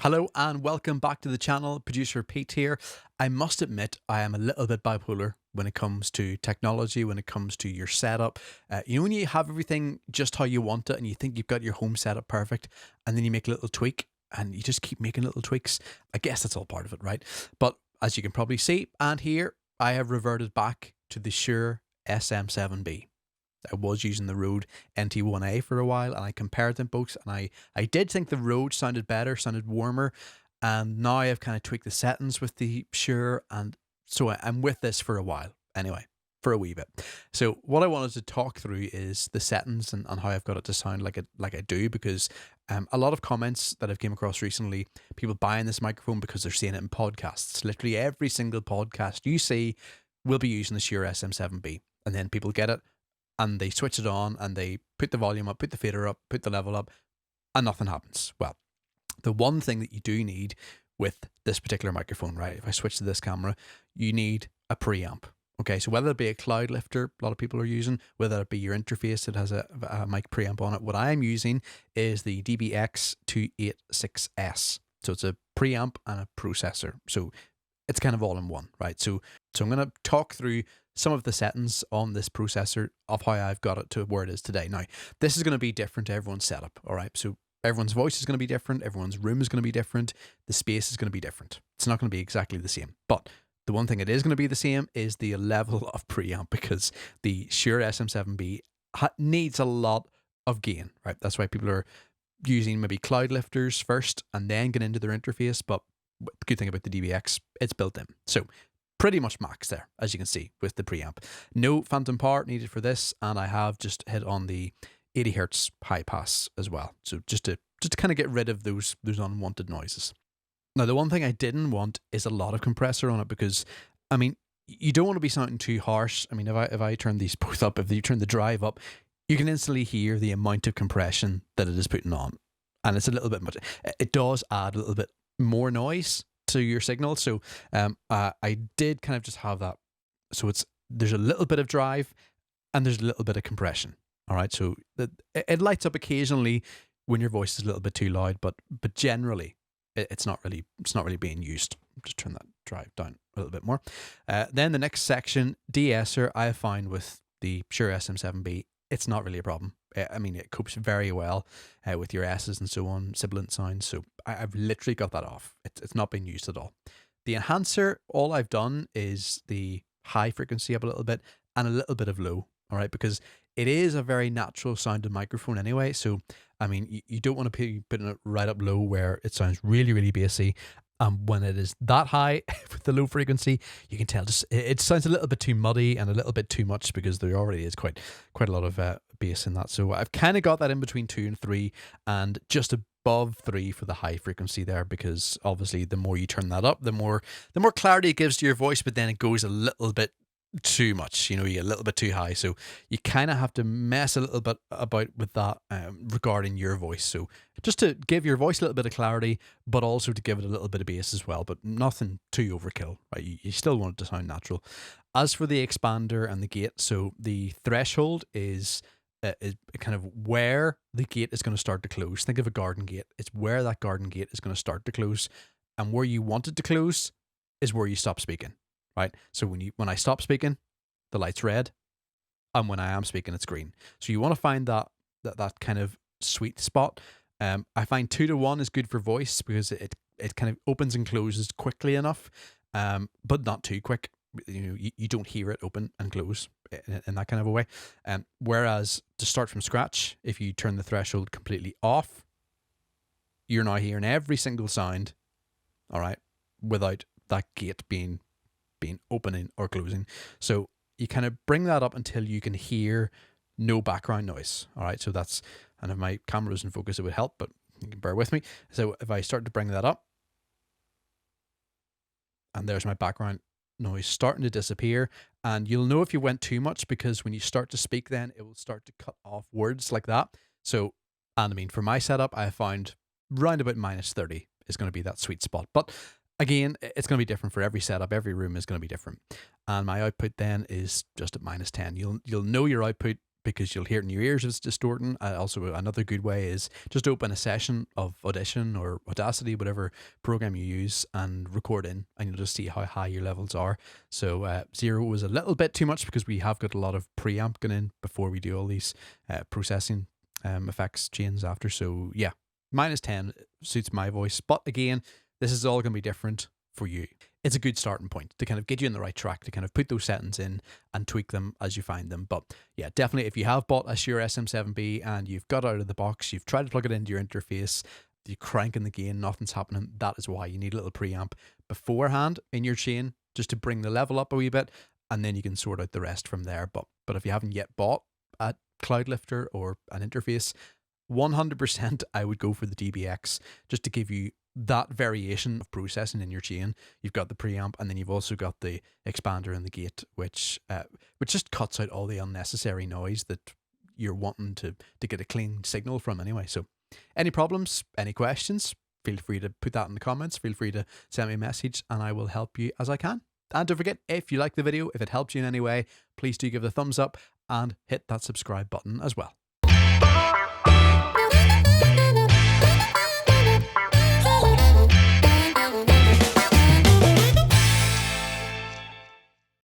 Hello and welcome back to the channel. Producer Pete here. I must admit I am a little bit bipolar when it comes to technology, when it comes to your setup. When you have everything just how you want it and you think you've got your home setup perfect, and then you make a little tweak and you just keep making little tweaks. I guess that's all part of it, right? But as you can probably see and hear, I have reverted back to the Shure SM7B. I was using the Rode NT1A for a while, and I compared them both, and I did think the Rode sounded better, sounded warmer, and now I've kind of tweaked the settings with the Shure, and so I'm with this for a while anyway, for a wee bit. So what I wanted to talk through is the settings and how I've got it to sound like I do, because a lot of comments that I've came across recently, people buying this microphone because they're seeing it in podcasts. Literally every single podcast you see will be using the Shure SM7B, and then people get it and they switch it on and they put the volume up, put the fader up, put the level up, and nothing happens. Well, the one thing that you do need with this particular microphone, right? If I switch to this camera, you need a preamp. Okay, so whether it be a cloud lifter, a lot of people are using, whether it be your interface that has a mic preamp on it, what I'm using is the DBX286S. So it's a preamp and a processor. So it's kind of all in one, right? So I'm going to talk through some of the settings on this processor of how I've got it to where it is today. Now, this is going to be different to everyone's setup, all right? So everyone's voice is going to be different, everyone's room is going to be different, the space is going to be different. It's not going to be exactly the same. But the one thing it is going to be the same is the level of preamp, because the Shure SM7B needs a lot of gain, right? That's why people are using maybe cloud lifters first and then get into their interface. But the good thing about the DBX, it's built in. So pretty much max there, as you can see, with the preamp. No phantom power needed for this, and I have just hit on the 80 hertz high pass as well. So just to kind of get rid of those unwanted noises. Now, the one thing I didn't want is a lot of compressor on it, because I mean, you don't want to be sounding too harsh. I mean, if I turn these both up, if you turn the drive up, you can instantly hear the amount of compression that it is putting on, and it's a little bit much. It does add a little bit more noise to your signal. So I did kind of just have that. So there's a little bit of drive and there's a little bit of compression. All right. So it lights up occasionally when your voice is a little bit too loud, but generally it's not really being used. Just turn that drive down a little bit more. Then the next section, de-esser, I find with the Shure SM7B, it's not really a problem. I mean, it copes very well with your S's and so on, sibilant sounds. So I've literally got that off. It's not being used at all. The enhancer, all I've done is the high frequency up a little bit and a little bit of low. All right, because it is a very natural sounding microphone anyway. So, I mean, you don't want to be putting it right up low where it sounds really, really bassy. When it is that high with the low frequency, you can tell just it sounds a little bit too muddy and a little bit too much, because there already is quite a lot of bass in that. So I've kind of got that in between 2 and 3, and just above 3 for the high frequency there, because obviously the more you turn that up, the more clarity it gives to your voice, but then it goes a little bit too much, you get a little bit too high. So you kind of have to mess a little bit about with that regarding your voice. So just to give your voice a little bit of clarity, but also to give it a little bit of bass as well, but nothing too overkill, right? You still want it to sound natural. As for the expander and the gate, so the threshold is kind of where the gate is going to start to close. Think of a garden gate. It's where that garden gate is going to start to close, and where you want it to close is where you stop speaking. Right, so when I stop speaking, the light's red, and when I am speaking, it's green. So you want to find that kind of sweet spot. I find 2 to 1 is good for voice, because it kind of opens and closes quickly enough, but not too quick. You don't hear it open and close in that kind of a way. Whereas to start from scratch, if you turn the threshold completely off, you're now hearing every single sound, all right, without that gate being opening or closing. So you kind of bring that up until you can hear no background noise. All right, so that's, and if my camera was in focus, it would help, but you can bear with me. So if I start to bring that up, and there's my background noise starting to disappear, and you'll know if you went too much, because when you start to speak, then it will start to cut off words like that. So, and I mean, for my setup, I found round about -30 is going to be that sweet spot. But again, it's going to be different for every setup. Every room is going to be different. And my output then is just at -10. You'll know your output because you'll hear it in your ears if it's distorting. Also, another good way is just open a session of Audition or Audacity, whatever program you use, and record in, and you'll just see how high your levels are. So 0 was a little bit too much because we have got a lot of preamp going in before we do all these processing effects chains after. So yeah, -10 suits my voice. But again, this is all going to be different for you. It's a good starting point to kind of get you in the right track, to kind of put those settings in and tweak them as you find them. But yeah, definitely if you have bought a Shure SM7B and you've got out of the box, you've tried to plug it into your interface, you're cranking the gain, nothing's happening, that is why you need a little preamp beforehand in your chain just to bring the level up a wee bit, and then you can sort out the rest from there. But if you haven't yet bought a cloud lifter or an interface, 100% I would go for the DBX, just to give you that variation of processing in your chain. You've got the preamp, and then you've also got the expander and the gate, which just cuts out all the unnecessary noise that you're wanting to get a clean signal from anyway. So any problems, any questions, feel free to put that in the comments. Feel free to send me a message and I will help you as I can. And don't forget, if you like the video, if it helped you in any way, please do give it a thumbs up and hit that subscribe button as well.